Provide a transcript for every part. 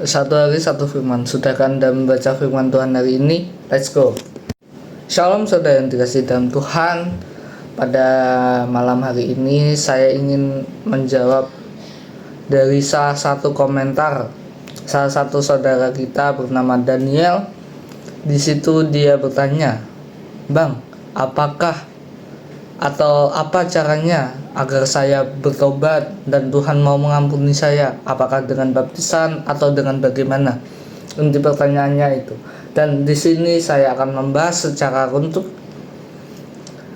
Satu hari satu firman. Sudahkah Anda membaca firman Tuhan hari ini? Let's go. Shalom saudara yang dikasihi dalam Tuhan. Pada malam hari ini saya ingin menjawab dari salah satu komentar salah satu saudara kita bernama Daniel. Di situ dia bertanya, "Bang, apakah atau apa caranya agar saya bertobat dan Tuhan mau mengampuni saya? Apakah dengan baptisan atau dengan bagaimana?" Inti pertanyaannya itu. Dan di sini saya akan membahas secara runtuh,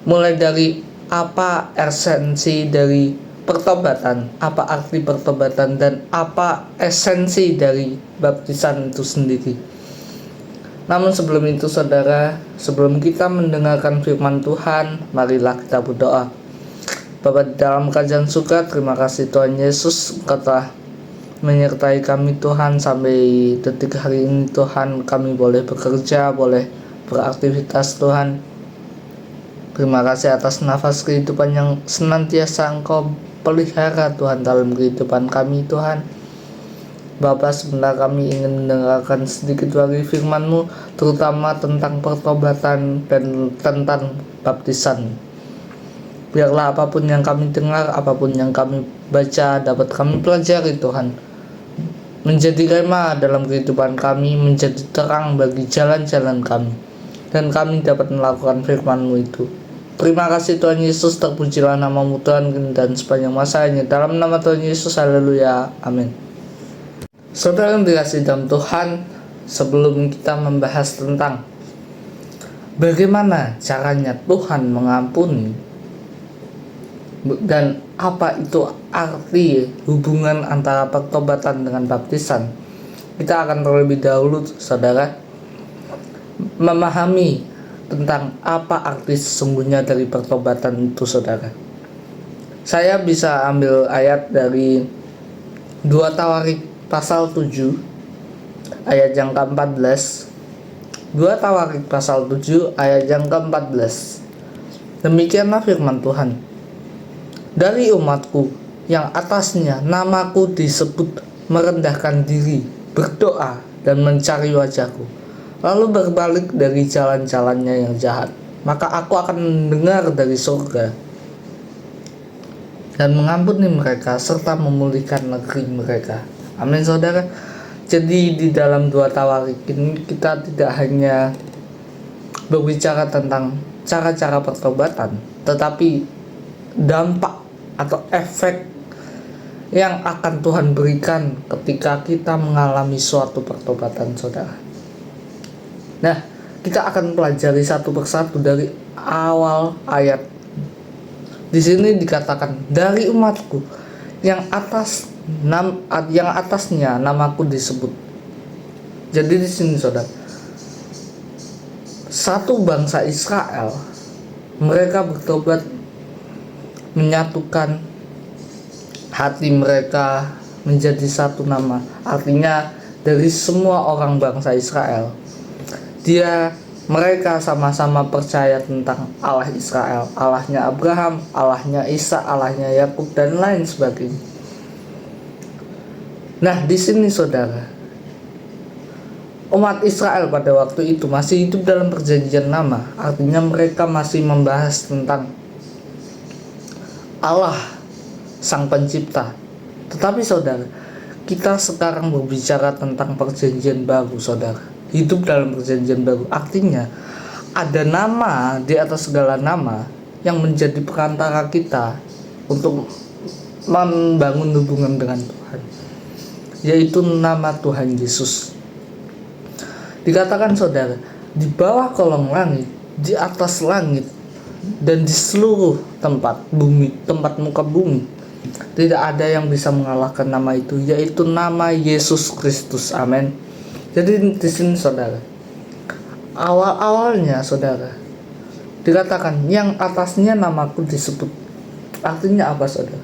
mulai dari apa esensi dari pertobatan, apa arti pertobatan, dan apa esensi dari baptisan itu sendiri. Namun sebelum itu saudara, sebelum kita mendengarkan firman Tuhan, marilah kita berdoa. Bapa di dalam kerajaan surga, terima kasih Tuhan Yesus, Engkau telah menyertai kami Tuhan sampai detik hari ini Tuhan. Kami boleh bekerja, boleh beraktivitas Tuhan. Terima kasih atas nafas kehidupan yang senantiasa Engkau pelihara Tuhan dalam kehidupan kami Tuhan. Bapa, sebentar kami ingin mendengarkan sedikit dari firman-Mu, terutama tentang pertobatan dan tentang baptisan. Biarlah apapun yang kami dengar, apapun yang kami baca, dapat kami pelajari Tuhan, menjadi rema dalam kehidupan kami, menjadi terang bagi jalan-jalan kami, dan kami dapat melakukan firman-Mu itu. Terima kasih Tuhan Yesus, terpujilah nama-Mu Tuhan dan sepanjang masa ini. Dalam nama Tuhan Yesus, haleluya, amin. Saudara yang dikasihi dalam Tuhan, sebelum kita membahas tentang bagaimana caranya Tuhan mengampuni dan apa itu arti hubungan antara pertobatan dengan baptisan, kita akan terlebih dahulu saudara memahami tentang apa arti sesungguhnya dari pertobatan itu saudara. Saya bisa ambil ayat dari 2 Tawarik pasal 7 ayat yang ke-14. 2 Tawarik pasal 7 ayat yang ke-14. Demikianlah firman Tuhan. Dari umatku yang atasnya namaku disebut merendahkan diri, berdoa dan mencari wajahku, lalu berbalik dari jalan-jalannya yang jahat, maka aku akan mendengar dari surga dan mengampuni mereka serta memulihkan negeri mereka. Amin saudara. Jadi di dalam 2 Tawarik ini kita tidak hanya berbicara tentang cara-cara pertobatan, tetapi dampak atau efek yang akan Tuhan berikan ketika kita mengalami suatu pertobatan saudara. Nah, kita akan pelajari satu persatu dari awal ayat. Di sini dikatakan dari umatku yang atasnya namaku disebut. Jadi di sini saudara, satu bangsa Israel, mereka bertobat, menyatukan hati mereka menjadi satu nama. Artinya dari semua orang bangsa Israel, mereka sama-sama percaya tentang Allah Israel, Allahnya Abraham, Allahnya Ishak, Allahnya Yakub, dan lain sebagainya. Nah, di sini saudara, umat Israel pada waktu itu masih hidup dalam perjanjian lama. Artinya mereka masih membahas tentang Allah Sang Pencipta. Tetapi saudara, kita sekarang berbicara tentang perjanjian baru saudara. Hidup dalam perjanjian baru artinya ada nama di atas segala nama yang menjadi perantara kita untuk membangun hubungan dengan Tuhan, yaitu nama Tuhan Yesus. Dikatakan saudara, di bawah kolong langit, di atas langit, dan di seluruh tempat bumi, tempat muka bumi, tidak ada yang bisa mengalahkan nama itu, yaitu nama Yesus Kristus. Amin. Jadi di sini saudara, awal-awalnya saudara dikatakan yang atasnya namaku disebut. Artinya apa saudara?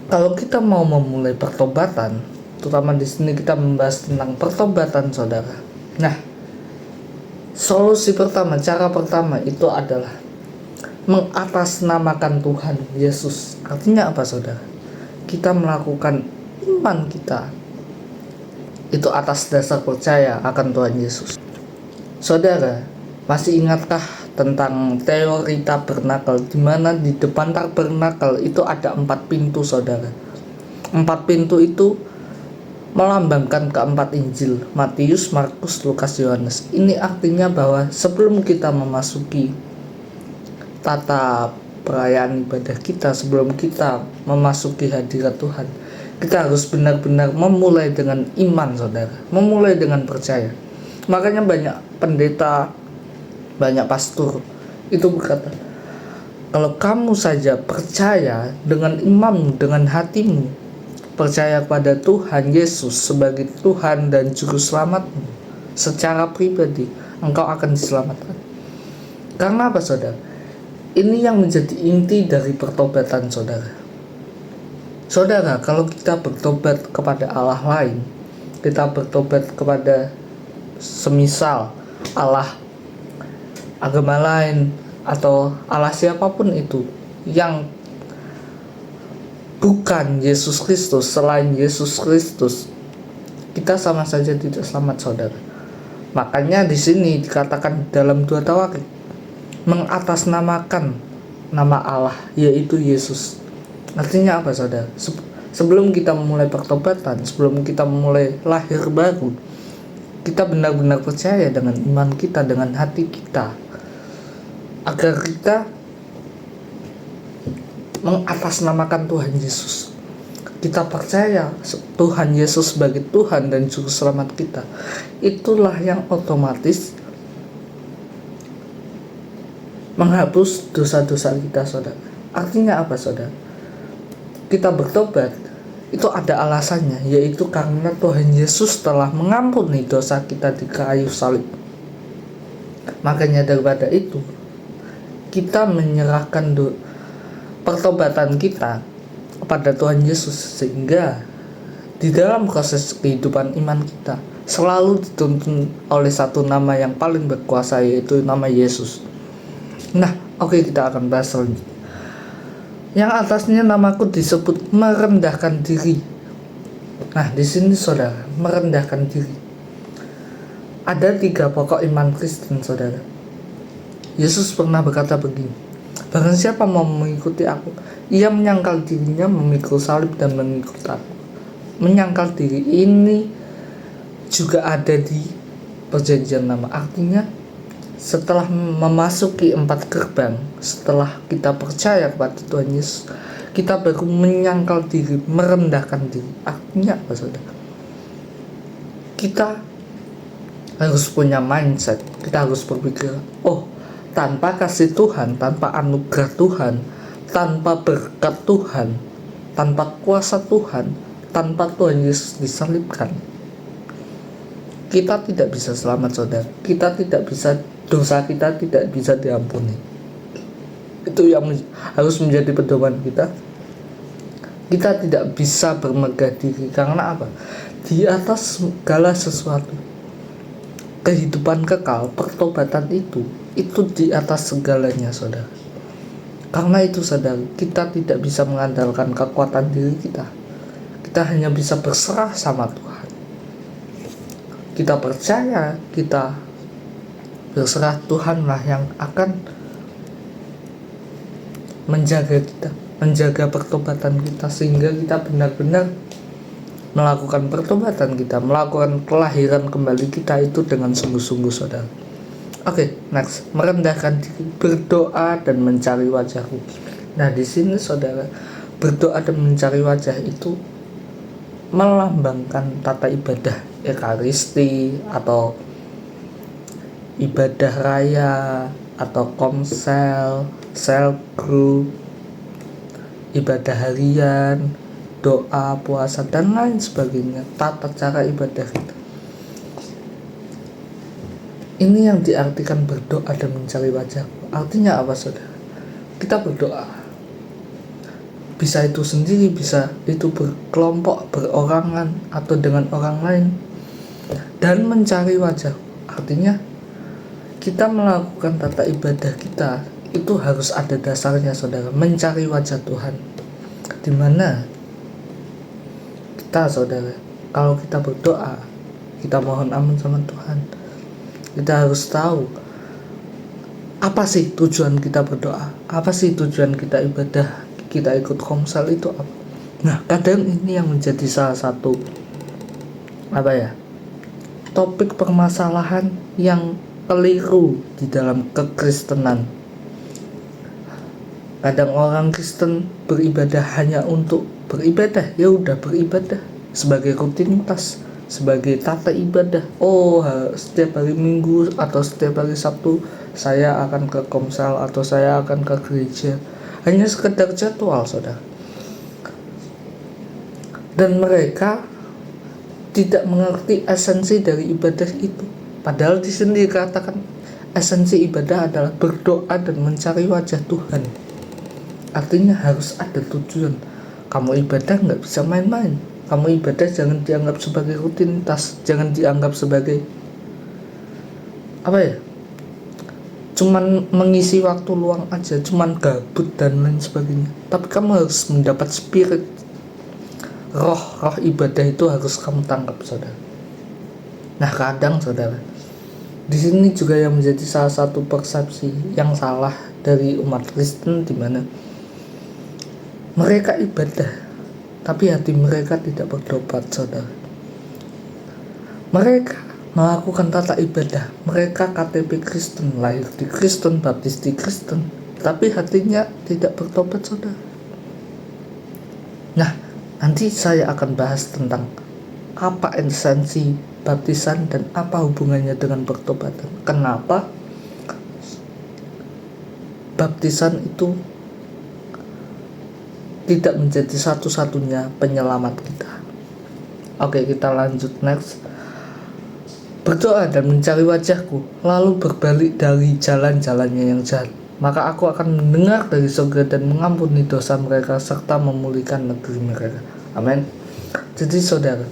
Kalau kita mau memulai pertobatan, terutama di sini kita membahas tentang pertobatan saudara. Nah, solusi pertama, cara pertama itu adalah mengatasnamakan Tuhan Yesus. Artinya apa saudara? Kita melakukan iman kita itu atas dasar percaya akan Tuhan Yesus. Saudara, masih ingatkah tentang teori tabernakel, di mana di depan tabernakel itu ada 4 pintu, saudara? 4 pintu itu melambangkan keempat Injil, Matius, Markus, Lukas, Yohanes. Ini artinya bahwa sebelum kita memasuki tata perayaan ibadah kita, sebelum kita memasuki hadirat Tuhan, kita harus benar-benar memulai dengan iman, saudara, memulai dengan percaya. Makanya banyak pendeta, banyak pastor itu berkata, kalau kamu saja percaya dengan imanmu, dengan hatimu, percaya kepada Tuhan Yesus sebagai Tuhan dan Juru Selamatmu secara pribadi, engkau akan diselamatkan. Karena apa, saudara? Ini yang menjadi inti dari pertobatan, saudara. Saudara, kalau kita bertobat kepada Allah lain, kita bertobat kepada semisal Allah agama lain atau Allah siapapun itu yang bukan Yesus Kristus, selain Yesus Kristus, kita sama saja tidak selamat, saudara. Makanya di sini dikatakan dalam 2 Tawarik, mengatasnamakan nama Allah, yaitu Yesus. Artinya apa, saudara? Sebelum kita memulai pertobatan, sebelum kita memulai lahir baru, kita benar-benar percaya dengan iman kita, dengan hati kita, agar kita mengatasnamakan Tuhan Yesus. Kita percaya Tuhan Yesus sebagai Tuhan dan Juru Selamat kita. Itulah yang otomatis menghapus dosa-dosa kita, saudara. Artinya apa, saudara? Kita bertobat itu ada alasannya, yaitu karena Tuhan Yesus telah mengampuni dosa kita di kayu salib. Makanya daripada itu, kita menyerahkan pertobatan kita kepada Tuhan Yesus, sehingga di dalam proses kehidupan iman kita selalu dituntun oleh satu nama yang paling berkuasa, yaitu nama Yesus. Nah, oke, kita akan bahas selanjutnya. Yang atasnya namaku disebut merendahkan diri. Nah, di sini, saudara, merendahkan diri. Ada 3 pokok iman Kristen, saudara. Yesus pernah berkata begini, barang siapa mau mengikuti aku, ia menyangkal dirinya, memikul salib dan mengikut aku. Menyangkal diri ini juga ada di perjanjian lama. Artinya setelah memasuki 4 gerbang, setelah kita percaya kepada Tuhan Yesus, kita baru menyangkal diri, merendahkan diri. Artinya apa, saudara? Kita harus punya mindset, kita harus berpikir, oh, tanpa kasih Tuhan, tanpa anugerah Tuhan, tanpa berkat Tuhan, tanpa kuasa Tuhan, tanpa Tuhan Yesus disalibkan, kita tidak bisa selamat, saudara. Kita tidak bisa, dosa kita tidak bisa diampuni. Itu yang harus menjadi pedoman kita. Kita tidak bisa bermegah diri. Karena apa? Di atas segala sesuatu, kehidupan kekal, pertobatan itu di atas segalanya, saudara. Karena itu, saudara, kita tidak bisa mengandalkan kekuatan diri kita. Kita hanya bisa berserah sama Tuhan. Kita percaya, kita berserah, Tuhanlah yang akan menjaga kita, menjaga pertobatan kita, sehingga kita benar-benar melakukan pertobatan kita, melakukan kelahiran kembali kita itu dengan sungguh-sungguh, saudara. Oke, next, merendahkan diri, berdoa dan mencari wajahku. Nah, di sini, saudara, berdoa dan mencari wajah itu melambangkan tata ibadah Ekaristi atau ibadah raya atau komsel, sel group, ibadah harian, doa, puasa, dan lain sebagainya. Tata cara ibadah kita. Ini yang diartikan berdoa dan mencari wajah. Artinya apa, saudara? Kita berdoa, bisa itu sendiri, bisa itu berkelompok, berorangan, atau dengan orang lain. Dan mencari wajah, artinya kita melakukan tata ibadah kita itu harus ada dasarnya, saudara. Mencari wajah Tuhan, dimana kita, saudara, kalau kita berdoa, kita mohon ampun sama Tuhan. Kita harus tahu apa sih tujuan kita berdoa, apa sih tujuan kita ibadah, kita ikut komsel itu apa. Nah, kadang ini yang menjadi salah satu topik permasalahan yang keliru di dalam kekristenan. Kadang orang Kristen beribadah hanya untuk beribadah, ya udah beribadah sebagai rutinitas, sebagai tata ibadah. Setiap hari Minggu atau setiap hari Sabtu saya akan ke komsel atau saya akan ke gereja. Hanya sekedar jadwal, saudara. Dan mereka tidak mengerti esensi dari ibadah itu. Padahal di sini dikatakan esensi ibadah adalah berdoa dan mencari wajah Tuhan. Artinya harus ada tujuan. Kamu ibadah nggak bisa main-main. Kamu ibadah jangan dianggap sebagai rutinitas, jangan dianggap sebagai cuman mengisi waktu luang aja, cuman gabut dan lain sebagainya. Tapi kamu harus mendapat spirit, roh ibadah itu harus kamu tangkap, saudara. Nah, kadang saudara, di sini juga yang menjadi salah satu persepsi yang salah dari umat Kristen, di mana mereka ibadah tapi hati mereka tidak bertobat, saudara. Mereka melakukan tata ibadah, mereka KTP Kristen, lahir di Kristen, baptis di Kristen, tapi hatinya tidak bertobat, saudara. Nah, nanti saya akan bahas tentang apa esensi baptisan dan apa hubungannya dengan pertobatan. Kenapa baptisan itu tidak menjadi satu-satunya penyelamat kita. Oke, kita lanjut next. Berdoa dan mencari wajahku, lalu berbalik dari jalan-jalannya yang jahat. Maka aku akan mendengar dari surga dan mengampuni dosa mereka serta memulihkan negeri mereka. Amin. Jadi saudara,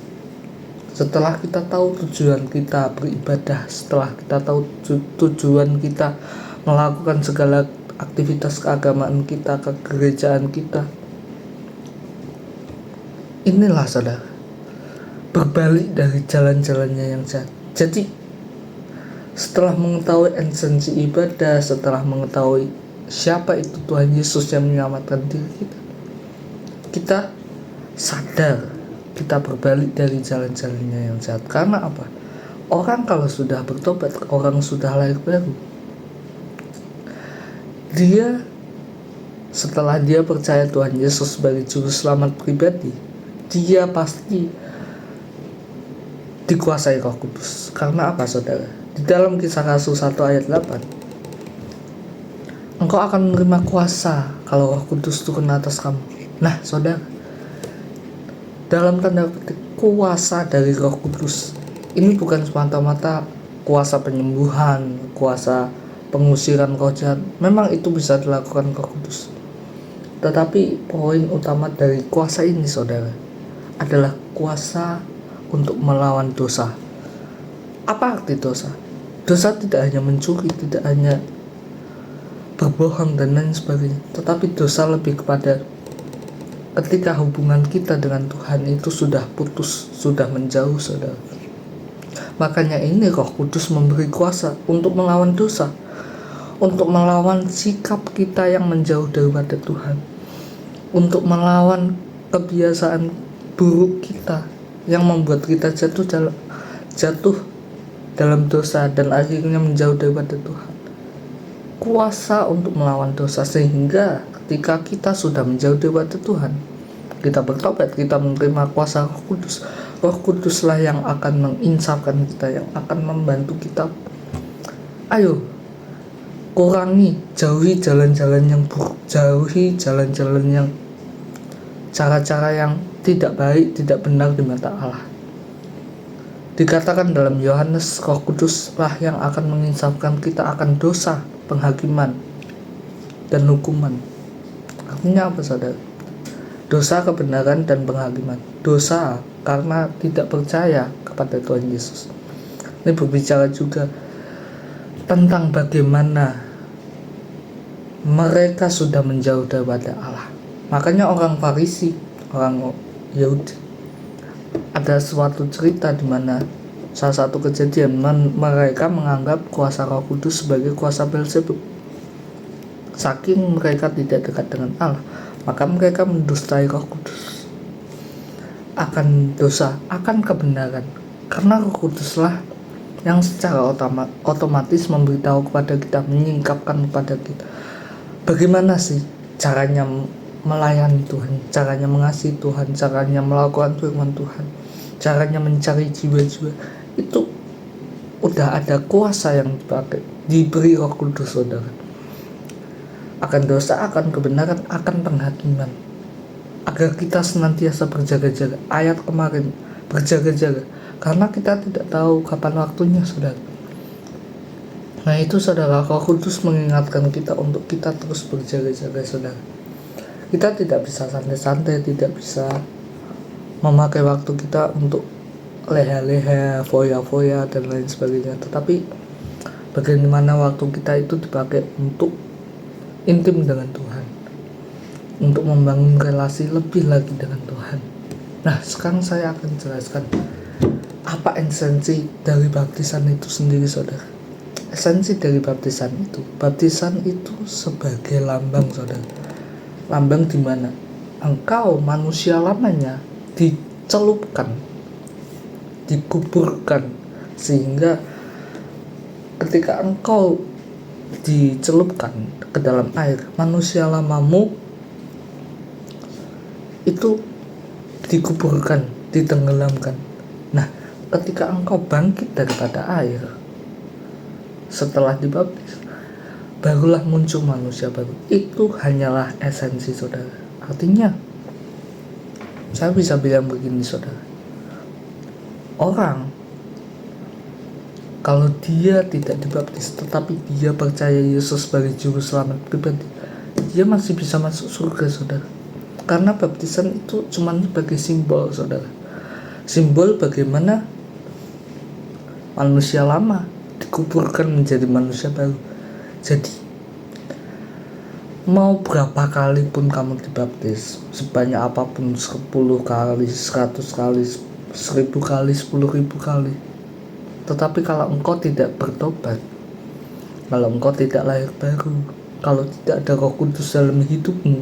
setelah kita tahu tujuan kita beribadah, setelah kita tahu tujuan kita melakukan segala aktivitas keagamaan kita, kegerejaan kita, inilah saudara, berbalik dari jalan-jalannya yang jahat. Jadi setelah mengetahui esensi ibadah, setelah mengetahui siapa itu Tuhan Yesus yang menyelamatkan diri kita, kita sadar kita berbalik dari jalan-jalannya yang jahat. Karena apa? Orang kalau sudah bertobat, orang sudah lahir baru, dia setelah dia percaya Tuhan Yesus sebagai juru selamat pribadi, dia pasti dikuasai Roh Kudus. Karena apa, saudara? Di dalam Kisah Rasul 1 ayat 8, engkau akan menerima kuasa kalau Roh Kudus turun atas kamu. Nah, saudara, dalam tanda petik kuasa dari Roh Kudus ini bukan semata-mata kuasa penyembuhan, kuasa pengusiran roh jahat. Memang itu bisa dilakukan Roh Kudus. Tetapi poin utama dari kuasa ini, saudara, adalah kuasa untuk melawan dosa. Apa arti dosa? Dosa tidak hanya mencuri, tidak hanya berbohong dan lain sebagainya, tetapi dosa lebih kepada ketika hubungan kita dengan Tuhan itu sudah putus, sudah menjauh, saudara. Makanya ini Roh Kudus memberi kuasa untuk melawan dosa, untuk melawan sikap kita yang menjauh daripada Tuhan, untuk melawan kebiasaan buruk kita yang membuat kita jatuh dalam dosa dan akhirnya menjauh daripada Tuhan. Kuasa untuk melawan dosa, sehingga ketika kita sudah menjauh daripada Tuhan, kita bertobat, kita menerima kuasa Roh Kudus. Roh Kuduslah yang akan menginsafkan kita, yang akan membantu kita. Ayo, jauhi jalan-jalan yang buruk, jauhi jalan-jalan yang cara-cara yang tidak baik, tidak benar di mata Allah. Dikatakan dalam Yohanes, Roh Kuduslah yang akan menginsafkan kita akan dosa, penghakiman, dan hukuman. Artinya apa, saudara? Dosa, kebenaran, dan penghakiman. Dosa karena tidak percaya kepada Tuhan Yesus. Ini berbicara juga tentang bagaimana mereka sudah menjauh daripada Allah. Makanya orang Farisi, orang Yahudi, ada suatu cerita di mana Salah satu kejadian, mereka menganggap kuasa Roh Kudus sebagai kuasa Beelzebub. Saking mereka tidak dekat dengan Allah, maka mereka mendustai Roh Kudus akan dosa, akan kebenaran. Karena Roh Kuduslah yang secara otomatis memberitahu kepada kita, menyingkapkan kepada kita bagaimana sih caranya melayani Tuhan, caranya mengasihi Tuhan, caranya melakukan firman Tuhan, caranya mencari jiwa-jiwa. Itu udah ada kuasa yang dipakai, diberi Roh Kudus, saudara. Akan dosa, akan kebenaran, akan penghakiman, agar kita senantiasa berjaga-jaga. Ayat kemarin, berjaga-jaga, karena kita tidak tahu kapan waktunya, saudara. Nah itu, saudara, Roh Kudus mengingatkan kita untuk kita terus berjaga-jaga, saudara. Kita tidak bisa santai-santai, tidak bisa memakai waktu kita untuk leha-leha, foya-foya, dan lain sebagainya. Tetapi bagaimana waktu kita itu dipakai untuk intim dengan Tuhan, untuk membangun relasi lebih lagi dengan Tuhan. Nah, sekarang saya akan jelaskan apa esensi dari baptisan itu sendiri, saudara. Esensi dari baptisan itu sebagai lambang, saudara. Lambang di mana engkau, manusia lamanya, dicelupkan, dikuburkan, sehingga ketika engkau dicelupkan ke dalam air, manusia lamamu itu dikuburkan, ditenggelamkan. Nah, ketika engkau bangkit daripada air setelah dibaptis, barulah muncul manusia baru. Itu hanyalah esensi, saudara. Artinya, saya bisa bilang begini, saudara. Orang kalau dia tidak dibaptis tetapi dia percaya Yesus sebagai juru selamat pribadi, dia masih bisa masuk surga, saudara. Karena baptisan itu cuma sebagai simbol, saudara. Simbol bagaimana manusia lama dikuburkan menjadi manusia baru. Jadi mau berapa kali pun kamu dibaptis, sebanyak apapun, 10 kali, 100 kali, 1000 kali, 10.000 kali, tetapi kalau engkau tidak bertobat, kalau engkau tidak lahir baru, kalau tidak ada Roh Kudus dalam hidupmu,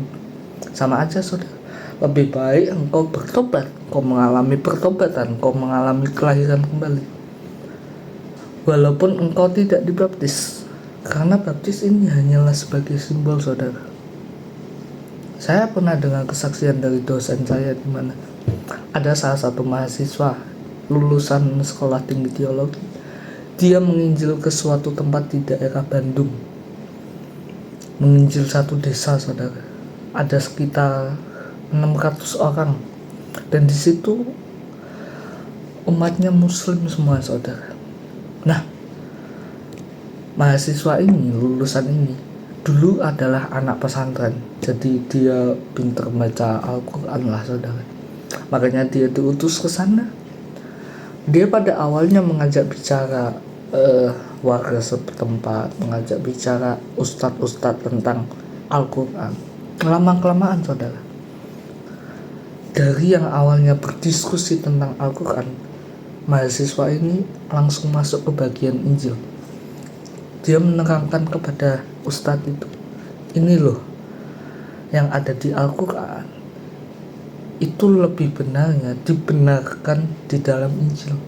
sama aja, saudara. Lebih baik engkau bertobat, engkau mengalami pertobatan, engkau mengalami kelahiran kembali, walaupun engkau tidak dibaptis. Karena baptis ini hanyalah sebagai simbol, saudara. Saya pernah dengar kesaksian dari dosen saya, di mana ada salah satu mahasiswa lulusan sekolah tinggi teologi. Dia menginjil ke suatu tempat di daerah Bandung, menginjil satu desa, saudara. Ada sekitar 600 orang, dan di situ umatnya Muslim semua, saudara. Nah, mahasiswa ini, lulusan ini, dulu adalah anak pesantren, jadi dia pintar baca Al-Quran lah, saudara. Makanya dia diutus ke sana. Dia pada awalnya mengajak bicara warga setempat, mengajak bicara ustadz-ustadz tentang Al-Quran. Lama-kelamaan, saudara, dari yang awalnya berdiskusi tentang Al-Quran, mahasiswa ini langsung masuk ke bagian Injil. Dia menerangkan kepada ustadz itu, ini loh yang ada di Al-Quran, itu lebih benarnya dibenarkan di dalam Injil.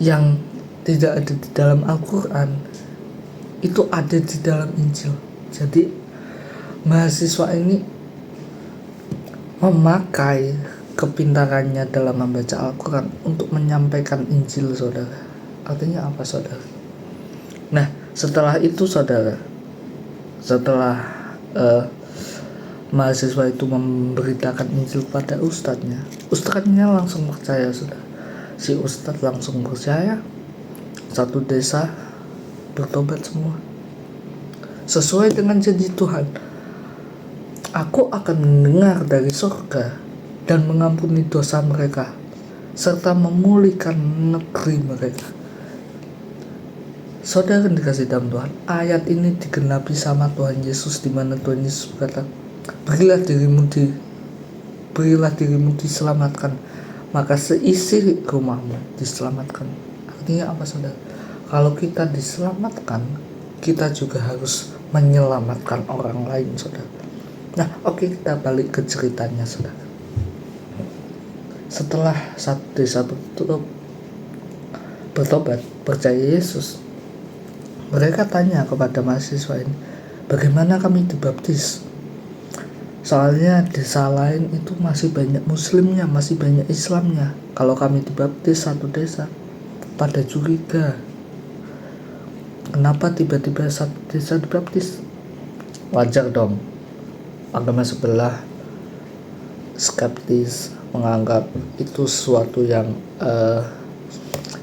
Yang tidak ada di dalam Al-Quran itu ada di dalam Injil. Jadi mahasiswa ini memakai kepintarannya dalam membaca Al-Quran untuk menyampaikan Injil, saudara. Artinya apa, saudara? Nah, setelah itu, saudara, setelah mahasiswa itu memberitakan Injil pada ustadznya langsung percaya, saudara. Si ustadz langsung percaya, satu desa bertobat semua. Sesuai dengan janji Tuhan, aku akan mendengar dari surga dan mengampuni dosa mereka, serta memulihkan negeri mereka. Saudara dikasih dalam Tuhan, ayat ini digenapi sama Tuhan Yesus, di mana Tuhan Yesus berkata, berilah dirimu diselamatkan, maka seisi rumahmu diselamatkan. Artinya apa, saudara? Kalau kita diselamatkan, kita juga harus menyelamatkan orang lain, saudara. Nah, oke, kita balik ke ceritanya, saudara. Setelah satu desa bertobat, percaya Yesus, mereka tanya kepada mahasiswa ini, bagaimana kami dibaptis? Soalnya desa lain itu masih banyak muslimnya, masih banyak Islamnya. Kalau kami dibaptis satu desa, pada curiga, kenapa tiba-tiba satu desa dibaptis? Wajar dong, agama sebelah skeptis, menganggap itu sesuatu yang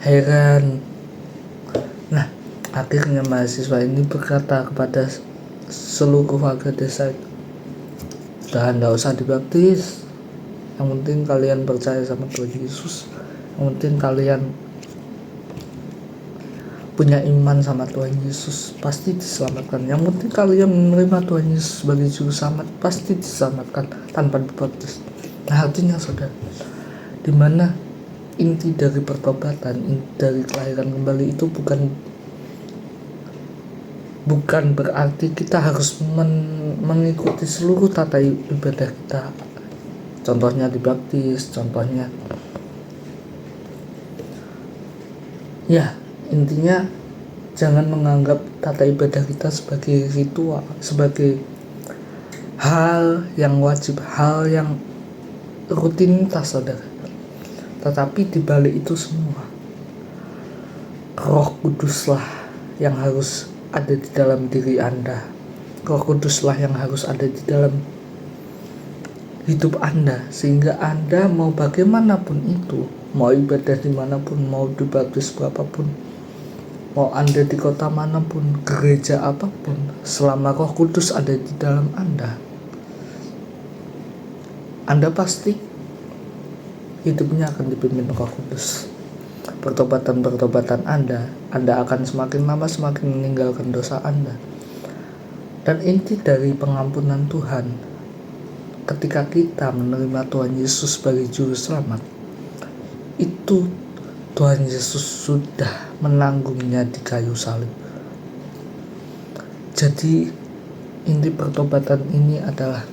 heran. Nah, akhirnya mahasiswa ini berkata kepada seluruh warga desa itu, udah nggak usah dibaptis, yang penting kalian percaya sama Tuhan Yesus, yang penting kalian punya iman sama Tuhan Yesus, pasti diselamatkan. Yang penting kalian menerima Tuhan Yesus sebagai juru selamat, pasti diselamatkan tanpa dibaptis. Nah, artinya saudara, dimana inti dari pertobatan, inti dari kelahiran kembali itu bukan berarti kita harus mengikuti seluruh tata ibadah kita. Contohnya dibaptis, contohnya ya, intinya jangan menganggap tata ibadah kita sebagai ritual, sebagai hal yang wajib, hal yang rutinitas, saudara. Tetapi dibalik itu semua, Roh Kuduslah yang harus ada di dalam diri Anda. Roh Kuduslah yang harus ada di dalam hidup Anda, sehingga Anda mau bagaimanapun itu, mau ibadah dimanapun, mau dibaptis berapapun, mau Anda di kota manapun, gereja apapun, selama Roh Kudus ada di dalam Anda pasti hidupnya akan dipimpin Roh Kudus. Pertobatan Anda akan semakin lama semakin meninggalkan dosa Anda. Dan inti dari pengampunan Tuhan, ketika kita menerima Tuhan Yesus sebagai juru selamat, itu Tuhan Yesus sudah menanggungnya di kayu salib. Jadi inti pertobatan ini adalah,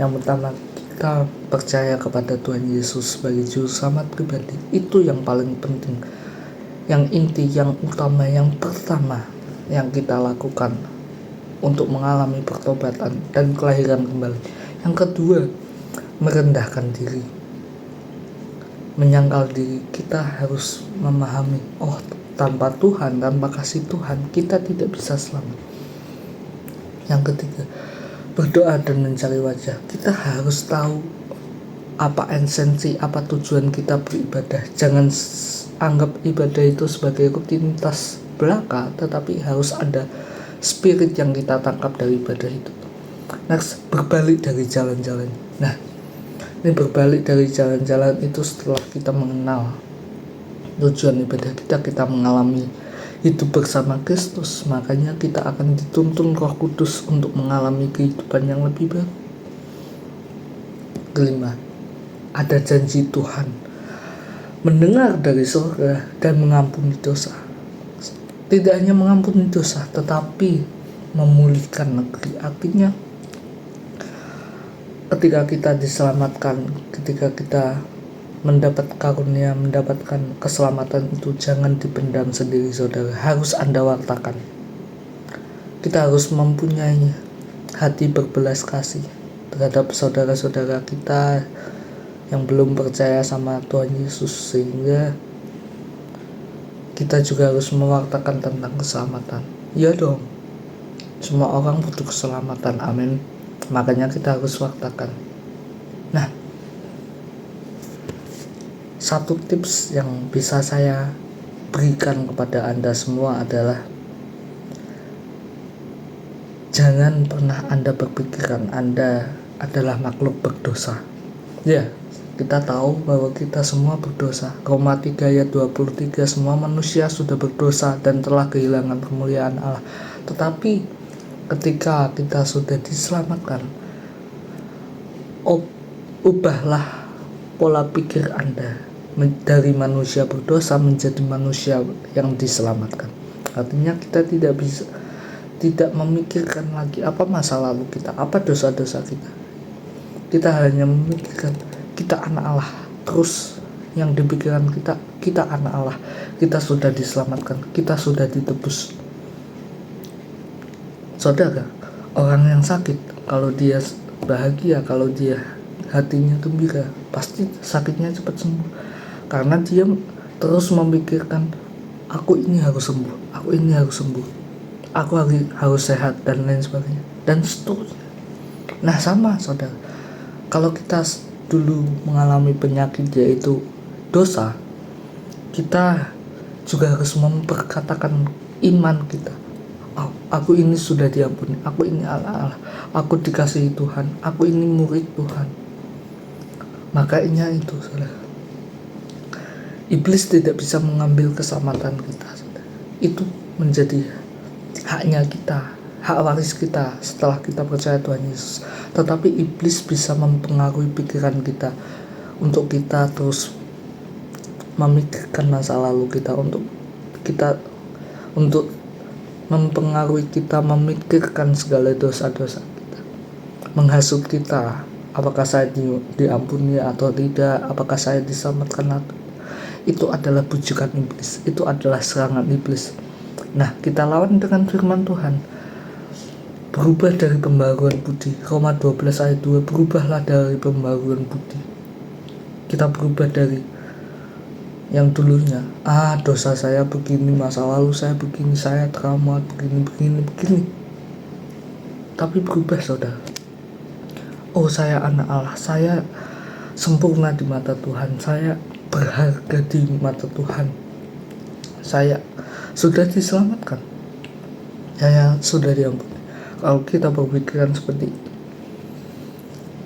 yang pertama, kita percaya kepada Tuhan Yesus sebagai juru selamat pribadi. Itu yang paling penting, yang inti, yang utama, yang pertama yang kita lakukan untuk mengalami pertobatan dan kelahiran kembali. Yang kedua, merendahkan diri, menyangkal diri. Kita harus memahami, tanpa Tuhan, tanpa kasih Tuhan, kita tidak bisa selamat. Yang ketiga, berdoa dan mencari wajah. Kita harus tahu apa esensi, apa tujuan kita beribadah. Jangan anggap ibadah itu sebagai rutinitas belaka, tetapi harus ada spirit yang kita tangkap dari ibadah itu. Next, berbalik dari jalan-jalan. Nah, ini berbalik dari jalan-jalan itu setelah kita mengenal tujuan ibadah kita mengalami hidup bersama Kristus, makanya kita akan dituntun Roh Kudus untuk mengalami kehidupan yang lebih baik. Kelima, ada janji Tuhan mendengar dari surga dan mengampuni dosa. Tidak hanya mengampuni dosa, tetapi memulihkan negeri. Artinya, ketika kita diselamatkan, ketika kita mendapat karunia, mendapatkan keselamatan itu, jangan dipendam sendiri, saudara. Harus Anda wartakan. Kita harus mempunyai hati berbelas kasih terhadap saudara-saudara kita yang belum percaya sama Tuhan Yesus, sehingga kita juga harus mewartakan tentang keselamatan. Ya dong, semua orang butuh keselamatan, amin. Makanya kita harus wartakan. Nah, satu tips yang bisa saya berikan kepada Anda semua adalah, jangan pernah Anda berpikiran Anda adalah makhluk berdosa. Ya, kita tahu bahwa kita semua berdosa. Roma 3 ayat 23, semua manusia sudah berdosa dan telah kehilangan kemuliaan Allah. Tetapi ketika kita sudah diselamatkan, ubahlah pola pikir Anda dari manusia berdosa menjadi manusia yang diselamatkan. Artinya kita tidak memikirkan lagi apa masa lalu kita, apa dosa-dosa kita. Kita hanya memikirkan kita anak Allah. Terus yang di pikiran kita anak Allah, kita sudah diselamatkan, kita sudah ditebus. Saudara, orang yang sakit, kalau dia bahagia, kalau dia hatinya gembira, pasti sakitnya cepat sembuh. Karena dia terus memikirkan, aku ini harus sembuh, aku ini harus sembuh, aku harus sehat, dan lain sebagainya, dan seterusnya. Nah sama saudara, kalau kita dulu mengalami penyakit yaitu dosa, kita juga harus memperkatakan iman kita. Aku ini sudah diampuni, aku ini Allah, aku dikasihi Tuhan, aku ini murid Tuhan. Makanya itu saudara, iblis tidak bisa mengambil keselamatan kita, saudara. Itu menjadi haknya kita, hak waris kita setelah kita percaya Tuhan Yesus. Tetapi iblis bisa mempengaruhi pikiran kita untuk kita terus memikirkan masa lalu kita, untuk mempengaruhi kita memikirkan segala dosa-dosa kita, menghasut kita, apakah saya diampuni atau tidak, apakah saya diselamatkan atau. Itu adalah bujukan iblis, itu adalah serangan iblis. Nah, kita lawan dengan firman Tuhan. Berubah dari pembaruan budi. Roma 12 ayat 2, berubahlah dari pembaruan budi. Kita berubah dari yang dulunya, dosa saya begini, masa lalu saya begini, saya trauma begini. Tapi berubah saudara. Oh, saya anak Allah, saya sempurna di mata Tuhan, saya berharga di mata Tuhan, saya sudah diselamatkan, saya sudah diampuni. Kalau kita berpikiran seperti itu,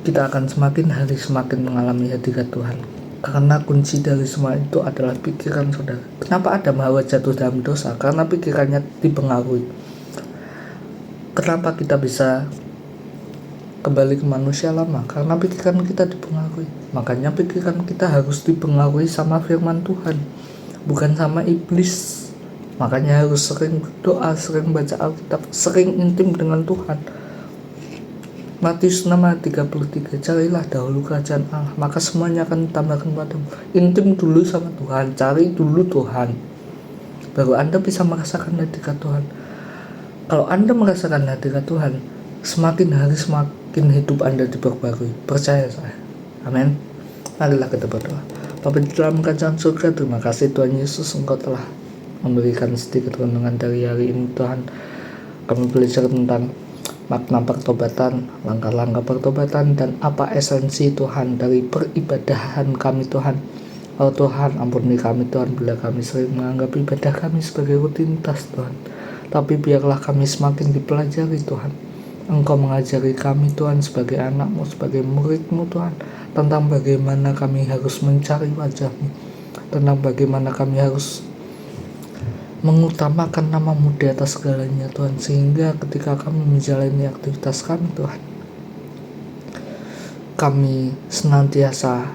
kita akan semakin hari semakin mengalami hadirat Tuhan. Karena kunci dari semua itu adalah pikiran saudara. Kenapa Adam Hawa jatuh dalam dosa? Karena pikirannya dipengaruhi. Kenapa kita bisa kembali ke manusia lama? Karena pikiran kita dipengaruhi. Makanya pikiran kita harus dipengaruhi sama firman Tuhan, bukan sama iblis. Makanya harus sering berdoa, sering baca Alkitab, sering intim dengan Tuhan. Matius 6 ayat 33, carilah dahulu kerajaan Allah, maka semuanya akan ditambahkan padamu. Intim dulu sama Tuhan, cari dulu Tuhan, baru Anda bisa merasakan hadirat Tuhan. Kalau Anda merasakan hadirat Tuhan, semakin hari semakin hidup Anda diperbarui. Percaya saya. Amin. Marilah kita berdoa. Bapa di dalam kerajaan surga, terima kasih Tuhan Yesus, Engkau telah memberikan sedikit renungan dari hari ini Tuhan. Kami belajar tentang makna pertobatan, langkah-langkah pertobatan, dan apa esensi Tuhan dari peribadahan kami Tuhan. Oh Tuhan, ampuni kami Tuhan bila kami sering menganggap ibadah kami sebagai rutinitas Tuhan. Tapi biarlah kami semakin dipelajari Tuhan. Engkau mengajari kami Tuhan sebagai anak-Mu, sebagai murid-Mu Tuhan, tentang bagaimana kami harus mencari wajah-Mu, tentang bagaimana kami harus mengutamakan nama-Mu di atas segalanya Tuhan, sehingga ketika kami menjalani aktivitas kami Tuhan, kami senantiasa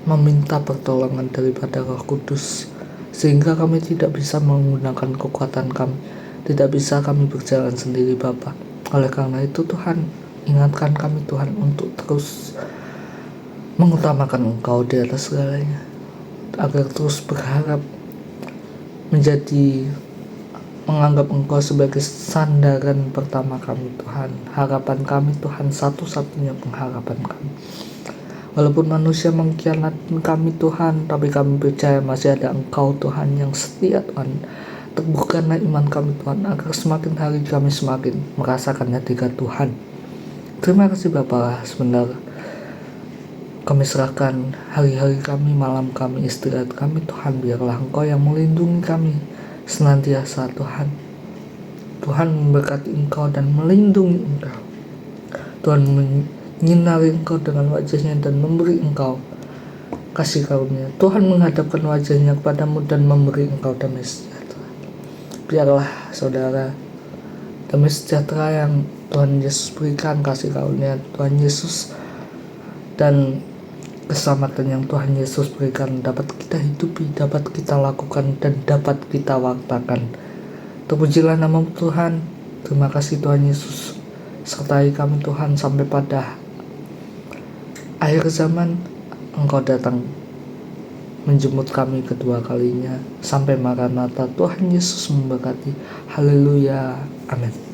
meminta pertolongan daripada Roh Kudus, sehingga kami tidak bisa menggunakan kekuatan kami, tidak bisa kami berjalan sendiri Bapa. Oleh karena itu Tuhan, ingatkan kami Tuhan untuk terus mengutamakan Engkau di atas segalanya, agar terus berharap menganggap Engkau sebagai sandaran pertama kami Tuhan, harapan kami Tuhan, satu-satunya pengharapan kami. Walaupun manusia mengkhianati kami Tuhan, tapi kami percaya masih ada Engkau Tuhan yang setia Tuhan. Teguhkanlah iman kami Tuhan, agar semakin hari kami semakin merasakan hadirat Tuhan. Terima kasih Bapa. Sebentar kami serahkan hari-hari kami, malam kami, istirahat kami Tuhan. Biarlah Engkau yang melindungi kami senantiasa Tuhan. Tuhan memberkati Engkau dan melindungi Engkau. Tuhan menyinari Engkau dengan wajahnya dan memberi Engkau kasih karunia. Tuhan menghadapkan wajahnya kepadamu dan memberi Engkau damai sejahtera. Biarlah saudara, damai sejahtera yang Tuhan Yesus berikan, kasih karunia Tuhan Yesus, dan keselamatan yang Tuhan Yesus berikan dapat kita hidupi, dapat kita lakukan, dan dapat kita wartakan. Terpujilah nama Tuhan. Terima kasih Tuhan Yesus. Sertai kami Tuhan sampai pada akhir zaman Engkau datang menjemput kami kedua kalinya. Sampai Maranatha. Tuhan Yesus memberkati. Haleluya. Amin.